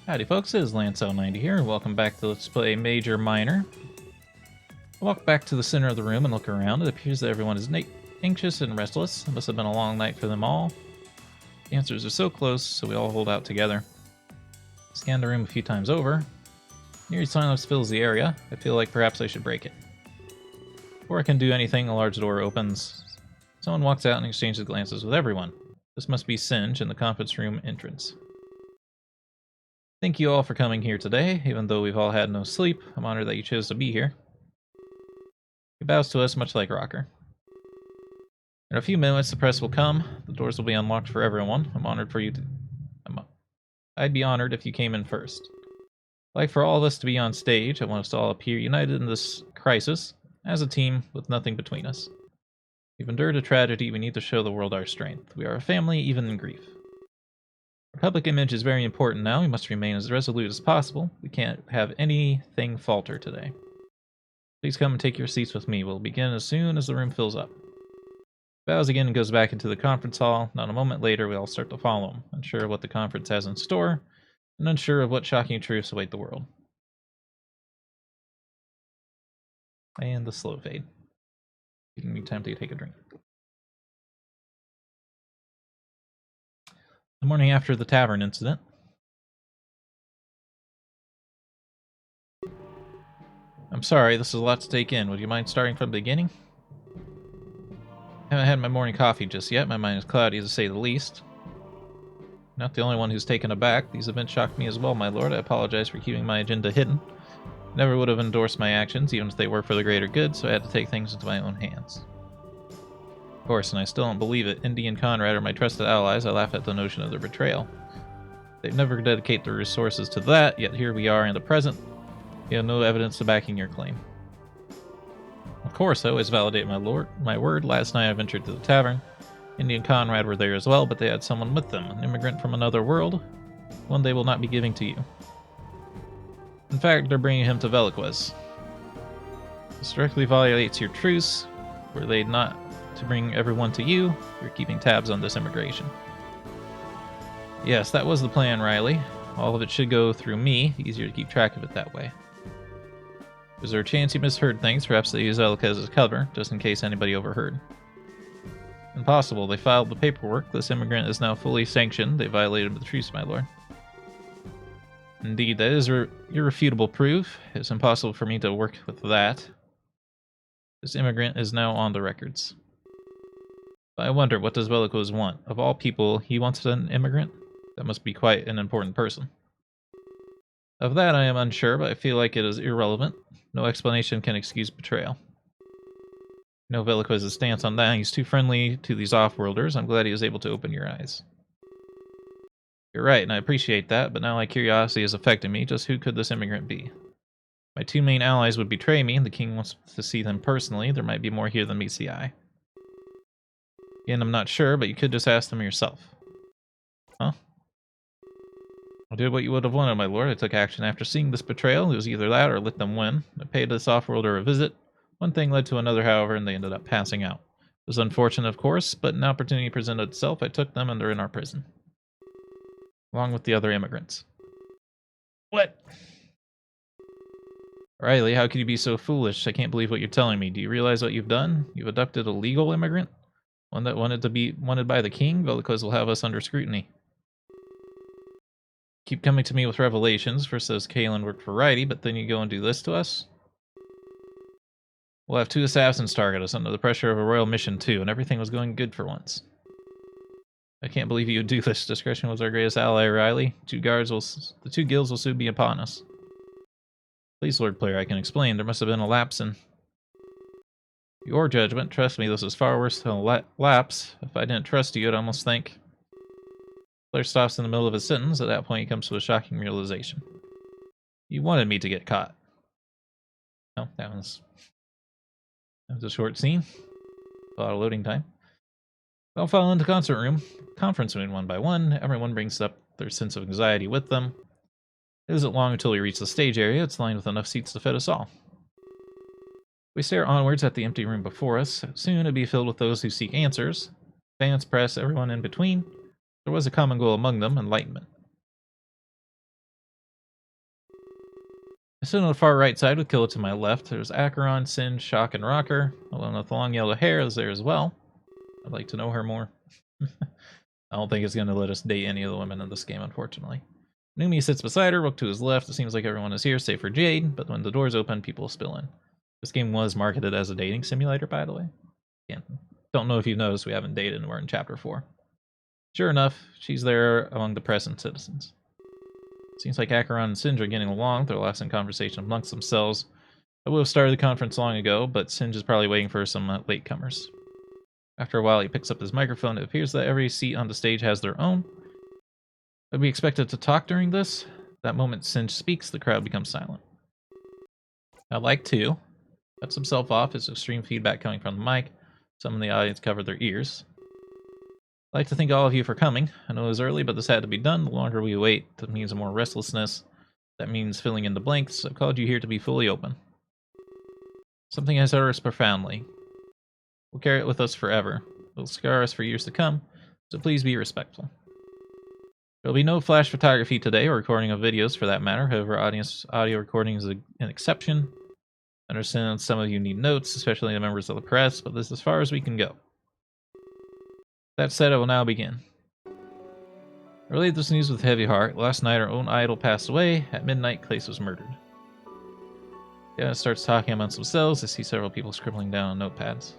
Howdy folks, it is Lance Elliott here, and welcome back to Let's Play Major Minor. I walk back to the center of the room and look around. It appears that everyone is anxious and restless. It must have been a long night for them all. The answers are so close, so we all hold out together. Scan the room a few times over. Eerie silence fills the area. I feel like perhaps I should break it. Before I can do anything, a large door opens. Someone walks out and exchanges glances with everyone. This must be Singe in the conference room entrance. Thank you all for coming here today, even though we've all had no sleep. I'm honored that you chose to be here. He bows to us much like Rocker. In a few minutes, the press will come. The doors will be unlocked for everyone. I'd be honored if you came in first. I'd like for all of us to be on stage. I want us to all appear united in this crisis, as a team, with nothing between us. We've endured a tragedy. We need to show the world our strength. We are a family, even in grief. Our public image is very important now. We must remain as resolute as possible. We can't have anything falter today. Please come and take your seats with me. We'll begin as soon as the room fills up. Bows again and goes back into the conference hall. Not a moment later, we all start to follow him, unsure of what the conference has in store, and unsure of what shocking truths await the world. And the slow fade. Giving me time to take a drink. The morning after the tavern incident. I'm sorry, this is a lot to take in. Would you mind starting from the beginning? I haven't had my morning coffee just yet. My mind is cloudy, to say the least. Not the only one who's taken aback. These events shocked me as well, my lord. I apologize for keeping my agenda hidden. Never would have endorsed my actions, even if they were for the greater good, so I had to take things into my own hands. Of course, and I still don't believe it. Indy and Conrad are my trusted allies. I laugh at the notion of their betrayal. They've never dedicate their resources to that, yet here we are in the present. You have no evidence to backing your claim. Of course, I always validate my word. Last night I ventured to the tavern. Indy and Conrad were there as well, but they had someone with them, an immigrant from another world, one they will not be giving to you. In fact, they're bringing him to Veliquez. This directly violates your truce. Were they not to bring everyone to you, you're keeping tabs on this immigration. Yes, that was the plan, Riley. All of it should go through me. Easier to keep track of it that way. Was there a chance you misheard things? Perhaps they used Veliquez as cover, just in case anybody overheard. Impossible. They filed the paperwork. This immigrant is now fully sanctioned. They violated the truce, my lord. Indeed, that is irrefutable proof. It's impossible for me to work with that. This immigrant is now on the records. But I wonder, what does Veliquez want? Of all people, he wants an immigrant? That must be quite an important person. Of that I am unsure, but I feel like it is irrelevant. No explanation can excuse betrayal. No Veliquez's stance on that. He's too friendly to these off-worlders. I'm glad he was able to open your eyes. You're right, and I appreciate that, but now my curiosity is affecting me. Just who could this immigrant be? My two main allies would betray me, and the king wants to see them personally. There might be more here than meets the eye. Again, I'm not sure, but you could just ask them yourself. Huh? I did what you would have wanted, my lord. I took action after seeing this betrayal. It was either that or let them win. I paid this off-worlder a visit. One thing led to another, however, and they ended up passing out. It was unfortunate, of course, but an opportunity presented itself. I took them, and they're in our prison. Along with the other immigrants. What? Riley, how could you be so foolish? I can't believe what you're telling me. Do you realize what you've done? You've abducted a legal immigrant? One that wanted by the king? Veliquez will have us under scrutiny. Keep coming to me with revelations. First says Kalen worked for Righty, but then you go and do this to us? We'll have two assassins target us under the pressure of a royal mission too, and everything was going good for once. I can't believe you would do this. Discretion was our greatest ally, Riley. The two guilds will soon be upon us. Please, Lord Player, I can explain. There must have been a lapse in your judgment. Trust me, this is far worse than a lapse. If I didn't trust you, I'd almost think. Player stops in the middle of a sentence. At that point, he comes to a shocking realization. You wanted me to get caught. Oh, that was a short scene. A lot of loading time. I'll file into conference room one by one. Everyone brings up their sense of anxiety with them. It isn't long until we reach the stage area. It's lined with enough seats to fit us all. We stare onwards at the empty room before us. Soon it'll be filled with those who seek answers. Fans, press, everyone in between. There was a common goal among them, enlightenment. I sit on the far right side with Killa to my left. There's Acheron, Singe, Shock, and Rocker. Alone with the long yellow hair is there as well. I'd like to know her more. I don't think it's going to let us date any of the women in this game, unfortunately. Numi sits beside her, look to his left. It seems like everyone is here, save for Jade, but when the doors open, people spill in. This game was marketed as a dating simulator, by the way. Don't know if you've noticed we haven't dated and we're in Chapter 4. Sure enough, she's there among the present citizens. Seems like Acheron and Singe are getting along. They're lost in conversation amongst themselves. I would have started the conference long ago, but Singe is probably waiting for some latecomers. After a while, he picks up his microphone. It appears that every seat on the stage has their own. Are we expected to talk during this? That moment Singe speaks, the crowd becomes silent. I'd like to. Cuts himself off, his extreme feedback coming from the mic. Some in the audience cover their ears. I'd like to thank all of you for coming. I know it was early, but this had to be done. The longer we wait, that means more restlessness. That means filling in the blanks. I've called you here to be fully open. Something has hurt us profoundly. We'll carry it with us forever. It will scar us for years to come, so please be respectful. There will be no flash photography today, or recording of videos for that matter. However, audio recording is an exception. I understand some of you need notes, especially the members of the press, but this is as far as we can go. That said, I will now begin. I relayed this news with heavy heart. Last night, our own idol passed away. At midnight, Clace was murdered. Yeah, starts talking amongst themselves. I see several people scribbling down on notepads.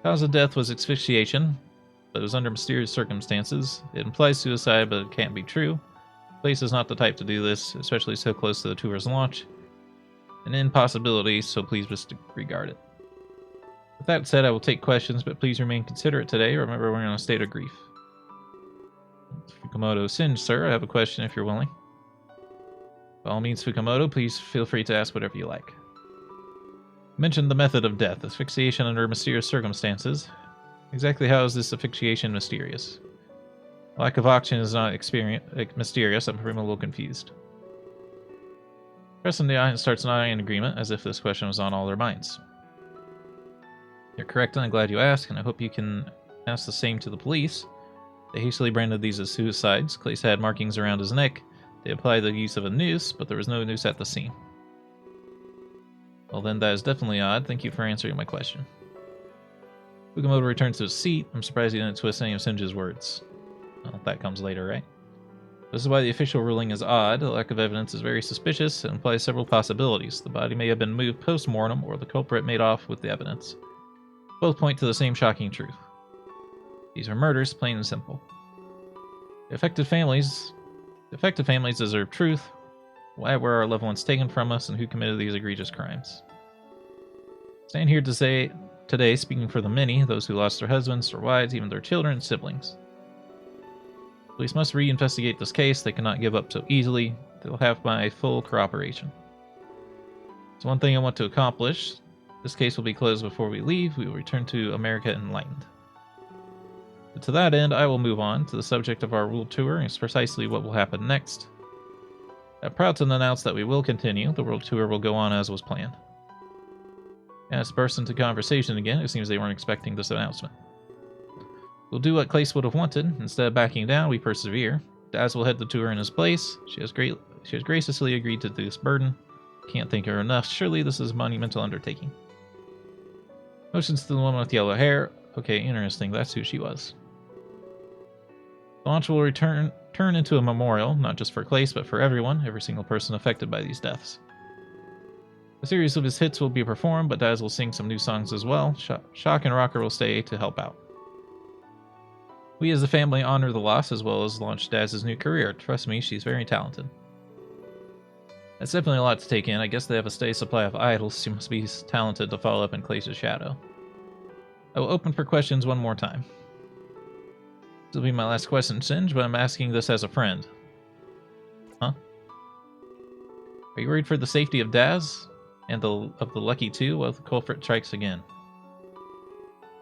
Cause of death was asphyxiation, but it was under mysterious circumstances. It implies suicide, but it can't be true. Clace is not the type to do this, especially so close to the tour's launch. An impossibility, so please disregard it. With that said, I will take questions, but please remain considerate today. Remember, we're in a state of grief. Fukumoto Singe, sir, I have a question if you're willing. By all means, Fukumoto, please feel free to ask whatever you like. You mentioned the method of death, asphyxiation under mysterious circumstances. Exactly how is this asphyxiation mysterious? Lack of oxygen is not mysterious. I'm a little confused. The rest of the audience starts nodding in agreement, as if this question was on all their minds. You're correct, and I'm glad you asked, and I hope you can ask the same to the police. They hastily branded these as suicides. Clace had markings around his neck. They applied the use of a noose, but there was no noose at the scene. Well then, that is definitely odd. Thank you for answering my question. Fukumoto returns to his seat. I'm surprised he didn't twist any of Singe's words. Well, that comes later, right? This is why the official ruling is odd. The lack of evidence is very suspicious and implies several possibilities. The body may have been moved post-mortem, or the culprit made off with the evidence. Both point to the same shocking truth. These are murders, plain and simple. The affected families deserve truth. Why were our loved ones taken from us, and who committed these egregious crimes? I stand here to say today, speaking for the many, those who lost their husbands, their wives, even their children and siblings. Police must reinvestigate this case. They cannot give up so easily. They'll have my full cooperation. It's one thing I want to accomplish. This case will be closed before we leave. We will return to America enlightened. But to that end, I will move on to the subject of our world tour, and it's precisely what will happen next. I'm proud to announce that we will continue. The world tour will go on as was planned. As burst into conversation again, it seems they weren't expecting this announcement. We'll do what Clace would have wanted. Instead of backing down, we persevere. Daz will head the tour in his place. She has graciously agreed to do this burden. Can't thank her enough. Surely this is a monumental undertaking. Motions to the woman with yellow hair. Okay, interesting. That's who she was. The launch will turn into a memorial, not just for Clace, but for everyone, every single person affected by these deaths. A series of his hits will be performed, but Daz will sing some new songs as well. Shock and Rocker will stay to help out. We as a family honor the loss as well as launch Daz's new career. Trust me, she's very talented. That's definitely a lot to take in. I guess they have a steady supply of idols. She must be talented to follow up in Clace's shadow. I will open for questions one more time. This will be my last question, Singe, but I'm asking this as a friend. Huh? Are you worried for the safety of Daz? And of the Lucky 2 while the culprit strikes again?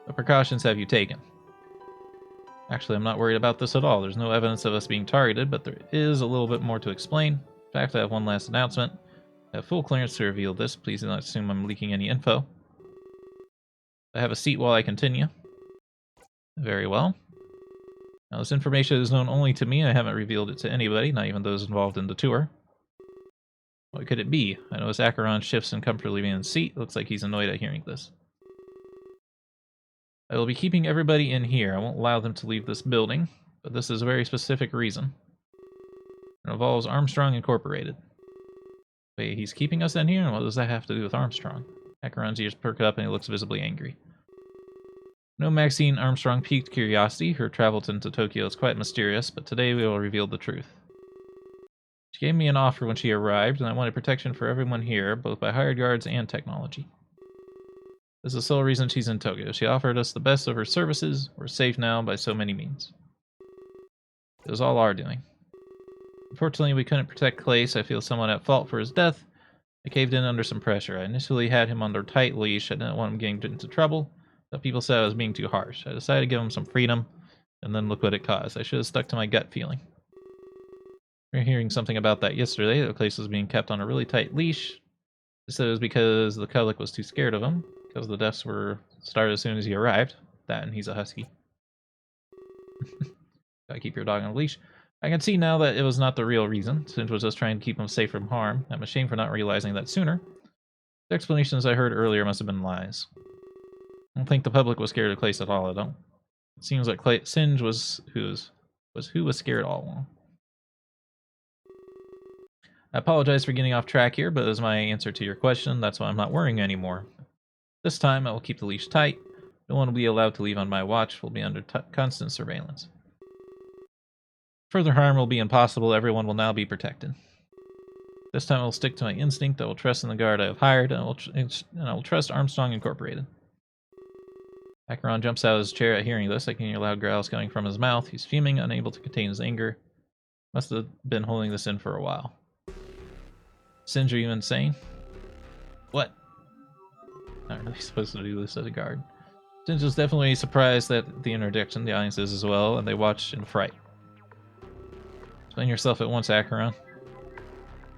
What precautions have you taken? Actually, I'm not worried about this at all. There's no evidence of us being targeted, but there is a little bit more to explain. In fact, I have one last announcement. I have full clearance to reveal this. Please do not assume I'm leaking any info. I have a seat while I continue. Very well. Now, this information is known only to me. I haven't revealed it to anybody, not even those involved in the tour. What could it be? I notice Acheron shifts uncomfortably in his seat. Looks like he's annoyed at hearing this. I will be keeping everybody in here. I won't allow them to leave this building, but this is a very specific reason. It involves Armstrong Incorporated. Wait, he's keeping us in here? And what does that have to do with Armstrong? Acheron's ears perk up and he looks visibly angry. No, Maxine Armstrong piqued curiosity. Her travel into Tokyo is quite mysterious, but today we will reveal the truth. She gave me an offer when she arrived, and I wanted protection for everyone here, both by hired guards and technology. This is the sole reason she's in Tokyo. She offered us the best of her services. We're safe now by so many means. It was all our doing. Unfortunately, we couldn't protect Clay, so I feel somewhat at fault for his death. I caved in under some pressure. I initially had him under tight leash. I didn't want him getting into trouble, but people said I was being too harsh. I decided to give him some freedom, and then look what it caused. I should have stuck to my gut feeling. We were hearing something about that yesterday. The place was being kept on a really tight leash. They said it was because the public was too scared of him, because the deaths were started as soon as he arrived. That, and he's a husky. Gotta keep your dog on a leash. I can see now that it was not the real reason. Singe was just trying to keep him safe from harm. I'm ashamed for not realizing that sooner. The explanations I heard earlier must have been lies. I don't think the public was scared of Clace at all, I don't. It seems like Singe was who was scared all along. I apologize for getting off track here, but as my answer to your question, that's why I'm not worrying anymore. This time, I will keep the leash tight. No one will be allowed to leave on my watch. We'll be under constant surveillance. Further harm will be impossible. Everyone will now be protected. This time I will stick to my instinct. I will trust in the guard I have hired, and I will trust Armstrong Incorporated. Acheron jumps out of his chair at hearing this. I can hear loud growls coming from his mouth. He's fuming, unable to contain his anger. Must have been holding this in for a while. Singe, are you insane? What? Not really supposed to do this as a guard. Singe was definitely surprised at the interjection. The audience is as well, and they watch in fright. Explain yourself at once, Acheron.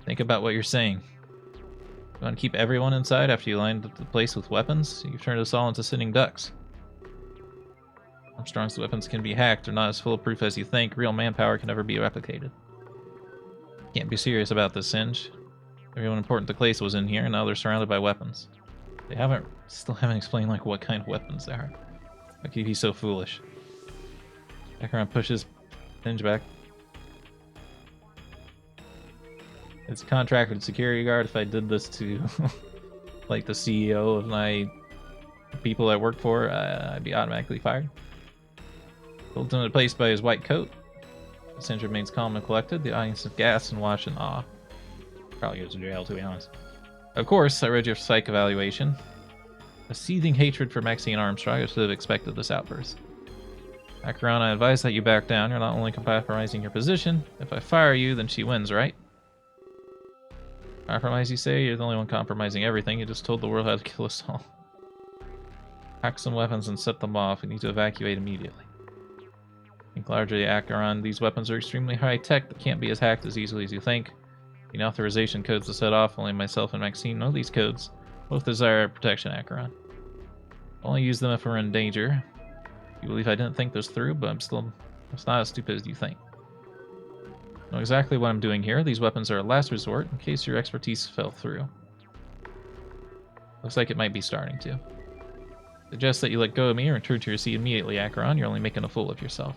Think about what you're saying. You want to keep everyone inside after you lined up the place with weapons? You've turned us all into sitting ducks. Armstrong's weapons can be hacked. They're not as foolproof as you think. Real manpower can never be replicated. Can't be serious about this, Singe. Everyone important to Clace was in here, and now they're surrounded by weapons. They still haven't explained like what kind of weapons they are. How could he be so foolish? Acheron pushes Singe back. It's a contracted security guard. If I did this to like the CEO of my people I work for, I'd be automatically fired. Pulled into place by his white coat. Singe remains calm and collected. The audience is gasped and watched in awe. Probably goes to jail, to be honest. Of course, I read your psych evaluation. A seething hatred for Maxine Armstrong. I should have expected this outburst. Acheron, I advise that you back down. You're not only compromising your position. If I fire you, then she wins, right? Compromise, you say? You're the only one compromising everything. You just told the world how to kill us all. Hack some weapons and set them off. We need to evacuate immediately. Think largely, Acheron. These weapons are extremely high-tech that can't be as hacked as easily as you think. The authorization codes to set off. Only myself and Maxine know these codes. Both desire protection, Acheron. Only use them if we're in danger. You believe I didn't think this through, but it's not as stupid as you think. I know exactly what I'm doing here. These weapons are a last resort in case your expertise fell through. Looks like it might be starting to. Suggest that you let go of me or return to your seat immediately, Acheron. You're only making a fool of yourself.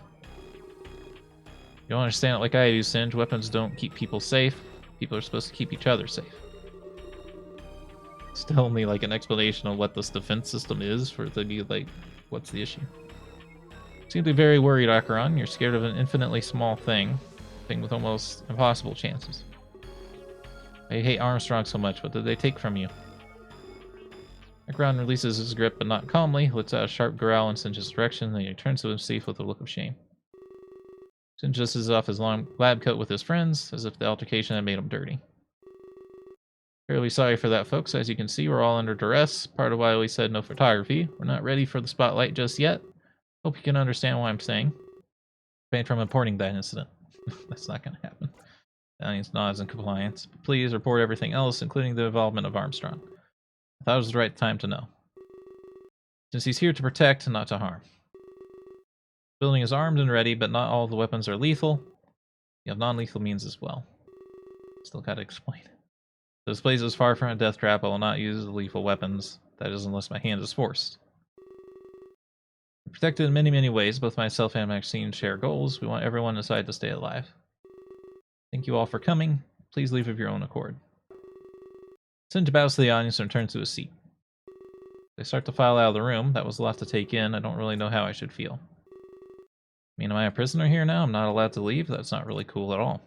You don't understand it like I do, Singe. Weapons don't keep people safe. People are supposed to keep each other safe. Still only like an explanation of what this defense system is for it to be like, what's the issue? You seem to be very worried, Acheron. You're scared of an infinitely small thing with almost impossible chances. I hate Armstrong so much. What did they take from you? Acheron releases his grip, but not calmly. Lets out a sharp growl in Singe's direction, then he returns to his seat with a look of shame. Singe dusted off his long lab coat with his friends, as if the altercation had made him dirty. Fairly sorry for that, folks. As you can see, we're all under duress. Part of why we said no photography. We're not ready for the spotlight just yet. Hope you can understand what I'm saying. Banned from reporting that incident. That's not going to happen. The audience nods in compliance. But please report everything else, including the involvement of Armstrong. I thought it was the right time to know. Since he's here to protect, not to harm. The building is armed and ready, but not all of the weapons are lethal. You have non-lethal means as well. Still gotta explain. This place is far from a death trap. I will not use lethal weapons. That is unless my hand is forced. We're protected in many, many ways. Both myself and Maxine share goals. We want everyone inside to stay alive. Thank you all for coming. Please leave of your own accord. Singe bows to the audience and returns to his seat. They start to file out of the room. That was a lot to take in. I don't really know how I should feel. I mean, am I a prisoner here now? I'm not allowed to leave? That's not really cool at all.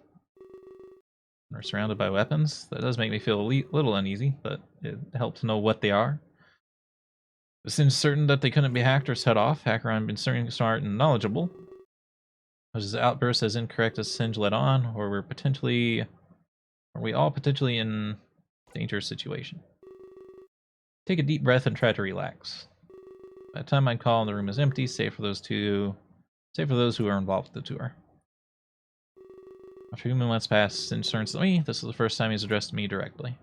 We're surrounded by weapons. That does make me feel a little uneasy, but it helps to know what they are. It seems certain that they couldn't be hacked or set off. Hacker-on been certain smart and knowledgeable. Was his outburst as incorrect as Singe let on, or are we all potentially in a dangerous situation? Take a deep breath and try to relax. By the time I call, the room is empty, save for those who are involved with the tour. After a few moments pass, Singe turns to me. This is the first time he's addressed me directly.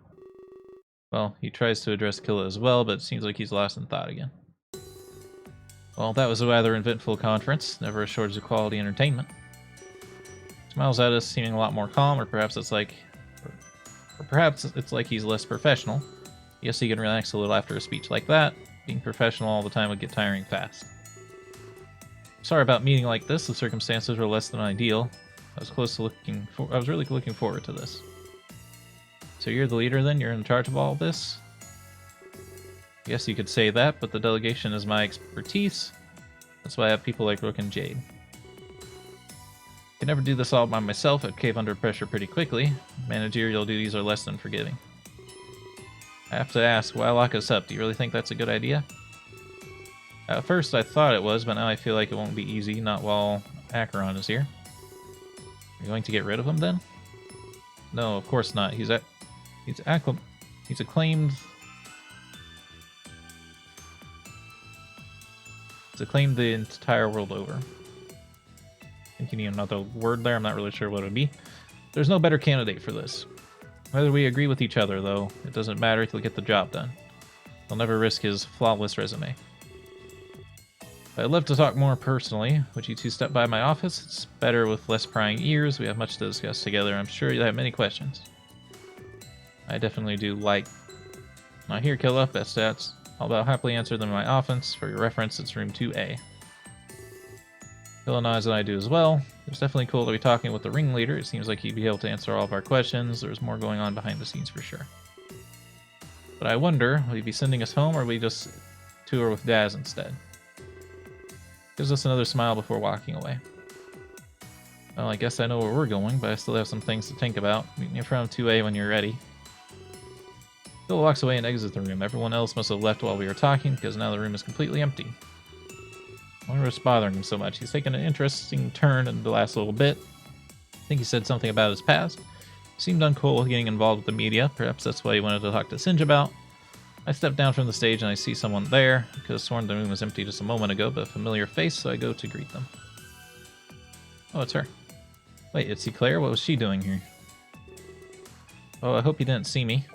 Well, he tries to address Killa as well, but it seems like he's lost in thought again. Well, that was a rather eventful conference. Never a shortage of quality entertainment. Smiles at us, seeming a lot more calm, or perhaps it's like he's less professional. Yes, he can relax a little after a speech like that. Being professional all the time would get tiring fast. Sorry about a meeting like this. The circumstances were less than ideal. I was really looking forward to this. So you're the leader then? You're in charge of all this? I guess you could say that, but the delegation is my expertise. That's why I have people like Rook and Jade. I can never do this all by myself. I'd cave under pressure pretty quickly. Managerial duties are less than forgiving. I have to ask, why lock us up? Do you really think that's a good idea? At first I thought it was, but now I feel like it won't be easy, not while Acheron is here. Are you going to get rid of him then? No, of course not. He's acclaimed the entire world over. I think you need another word there. I'm not really sure what it would be. There's no better candidate for this. Whether we agree with each other, though, it doesn't matter if he'll get the job done. I'll never risk his flawless resume. I'd love to talk more personally. Would you two step by my office? It's better with less prying ears. We have much to discuss together. I'm sure you'll have many questions. I definitely do like... Not here, Killa. Best stats. I'll happily answer them in my office. For your reference, it's room 2A. Killa nods and I do as well. It's definitely cool to be talking with the ringleader. It seems like he'd be able to answer all of our questions. There's more going on behind the scenes for sure. But I wonder, will he be sending us home, or will we just tour with Daz instead? Gives us another smile before walking away. Well, I guess I know where we're going, but I still have some things to think about. Meet me in front of 2A when you're ready. Phil walks away and exits the room. Everyone else must have left while we were talking, because now the room is completely empty. I wonder what's bothering him so much. He's taken an interesting turn in the last little bit. I think he said something about his past. Seemed uncool with getting involved with the media. Perhaps that's what he wanted to talk to Singe about. I step down from the stage and I see someone there. I could have sworn the room was empty just a moment ago, but a familiar face, so I go to greet them. Oh, it's her. Wait, it's Claire? What was she doing here? Oh, I hope you didn't see me.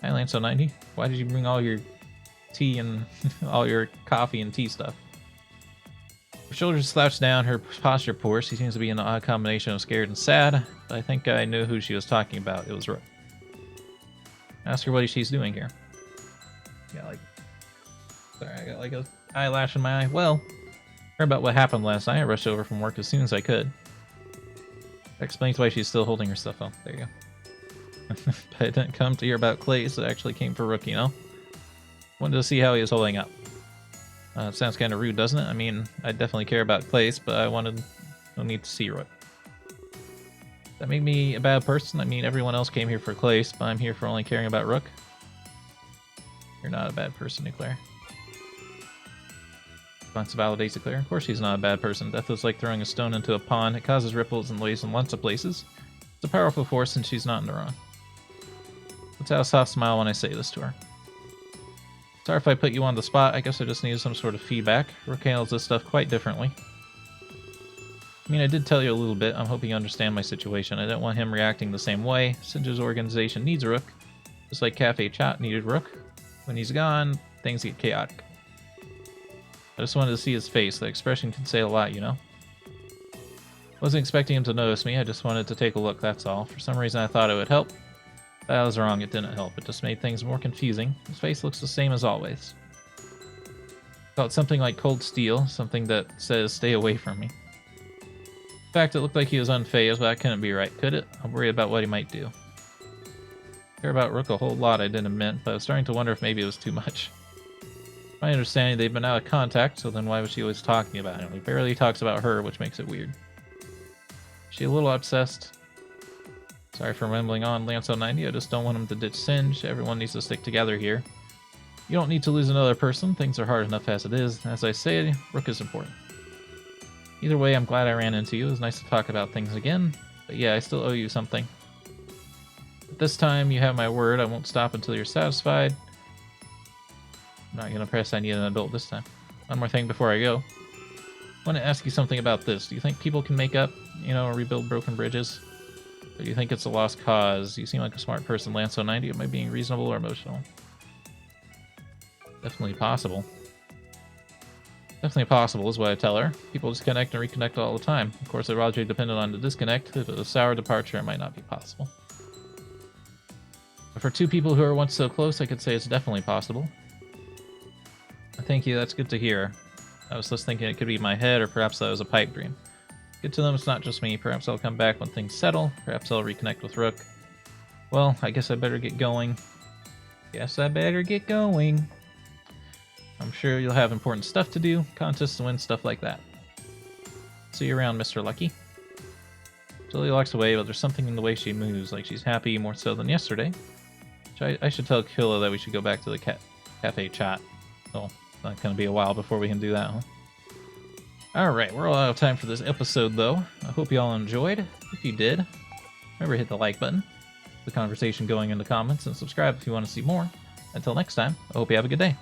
Hi, Lance90. Why did you bring all your tea and all your coffee and tea stuff? Her shoulders slouched down, her posture poor. She seems to be an odd combination of scared and sad, but I think I knew who she was talking about. It was Rook. Ask her what she's doing here. Sorry, I got like a eyelash in my eye. Well, heard about what happened last night. I rushed over from work as soon as I could. That explains why she's still holding her stuff up. There you go. But I didn't come to hear about Clay, so it actually came for Rook, you know? Wanted to see how he was holding up. It sounds kind of rude, doesn't it? I mean, I definitely care about Clace, but I no need to see Rook. Does that make me a bad person? I mean, everyone else came here for Clace, but I'm here for only caring about Rook. You're not a bad person, Eclair. Response validates Eclair. Of course she's not a bad person. Death is like throwing a stone into a pond. It causes ripples and waves in lots of places. It's a powerful force, and she's not in the wrong. Let's have a soft smile when I say this to her. Sorry if I put you on the spot. I guess I just needed some sort of feedback. Rook handles this stuff quite differently. I mean, I did tell you a little bit. I'm hoping you understand my situation. I don't want him reacting the same way. Singe's organization needs Rook, just like Cafe Chat needed Rook. When he's gone, things get chaotic. I just wanted to see his face. The expression can say a lot, you know? Wasn't expecting him to notice me. I just wanted to take a look, that's all. For some reason, I thought it would help. I was wrong, it didn't help. It just made things more confusing. His face looks the same as always. Felt something like cold steel, something that says stay away from me. In fact, it looked like he was unfazed, but that couldn't be right, could it? I'm worried about what he might do. I care about Rook a whole lot, I didn't admit, but I was starting to wonder if maybe it was too much. My understanding, they've been out of contact, so then why was she always talking about him? He barely talks about her, which makes it weird. Is she a little obsessed? Sorry for rambling on, Lance 90. I just don't want him to ditch Singe. Everyone needs to stick together here. You don't need to lose another person. Things are hard enough as it is. As I say, Rook is important. Either way, I'm glad I ran into you. It was nice to talk about things again. But yeah, I still owe you something. But this time, you have my word. I won't stop until you're satisfied. I'm not going to press I need an adult this time. One more thing before I go. I want to ask you something about this. Do you think people can make up, or rebuild broken bridges? Or do you think it's a lost cause? You seem like a smart person, Lance 90. Am I being reasonable or emotional? Definitely possible. Definitely possible is what I tell her. People disconnect and reconnect all the time. Of course, if Roger depended on the disconnect, if it was a sour departure, it might not be possible. But for two people who are once so close, I could say it's definitely possible. Thank you, that's good to hear. I was just thinking it could be my head, or perhaps that was a pipe dream. Good to them it's not just me. Perhaps I'll come back when things settle. Perhaps I'll reconnect with Rook. Well, I guess I better get going. I'm sure you'll have important stuff to do, contests to win, stuff like that. See you around, Mr. Lucky. Julie walks away, but there's something in the way she moves, like she's happy more so than yesterday. I should tell Killa that we should go back to the cafe chat. Oh, it's not going to be a while before we can do that, huh? Alright, we're all out of time for this episode, though. I hope you all enjoyed. If you did, remember to hit the like button, the conversation going in the comments, and subscribe if you want to see more. Until next time, I hope you have a good day.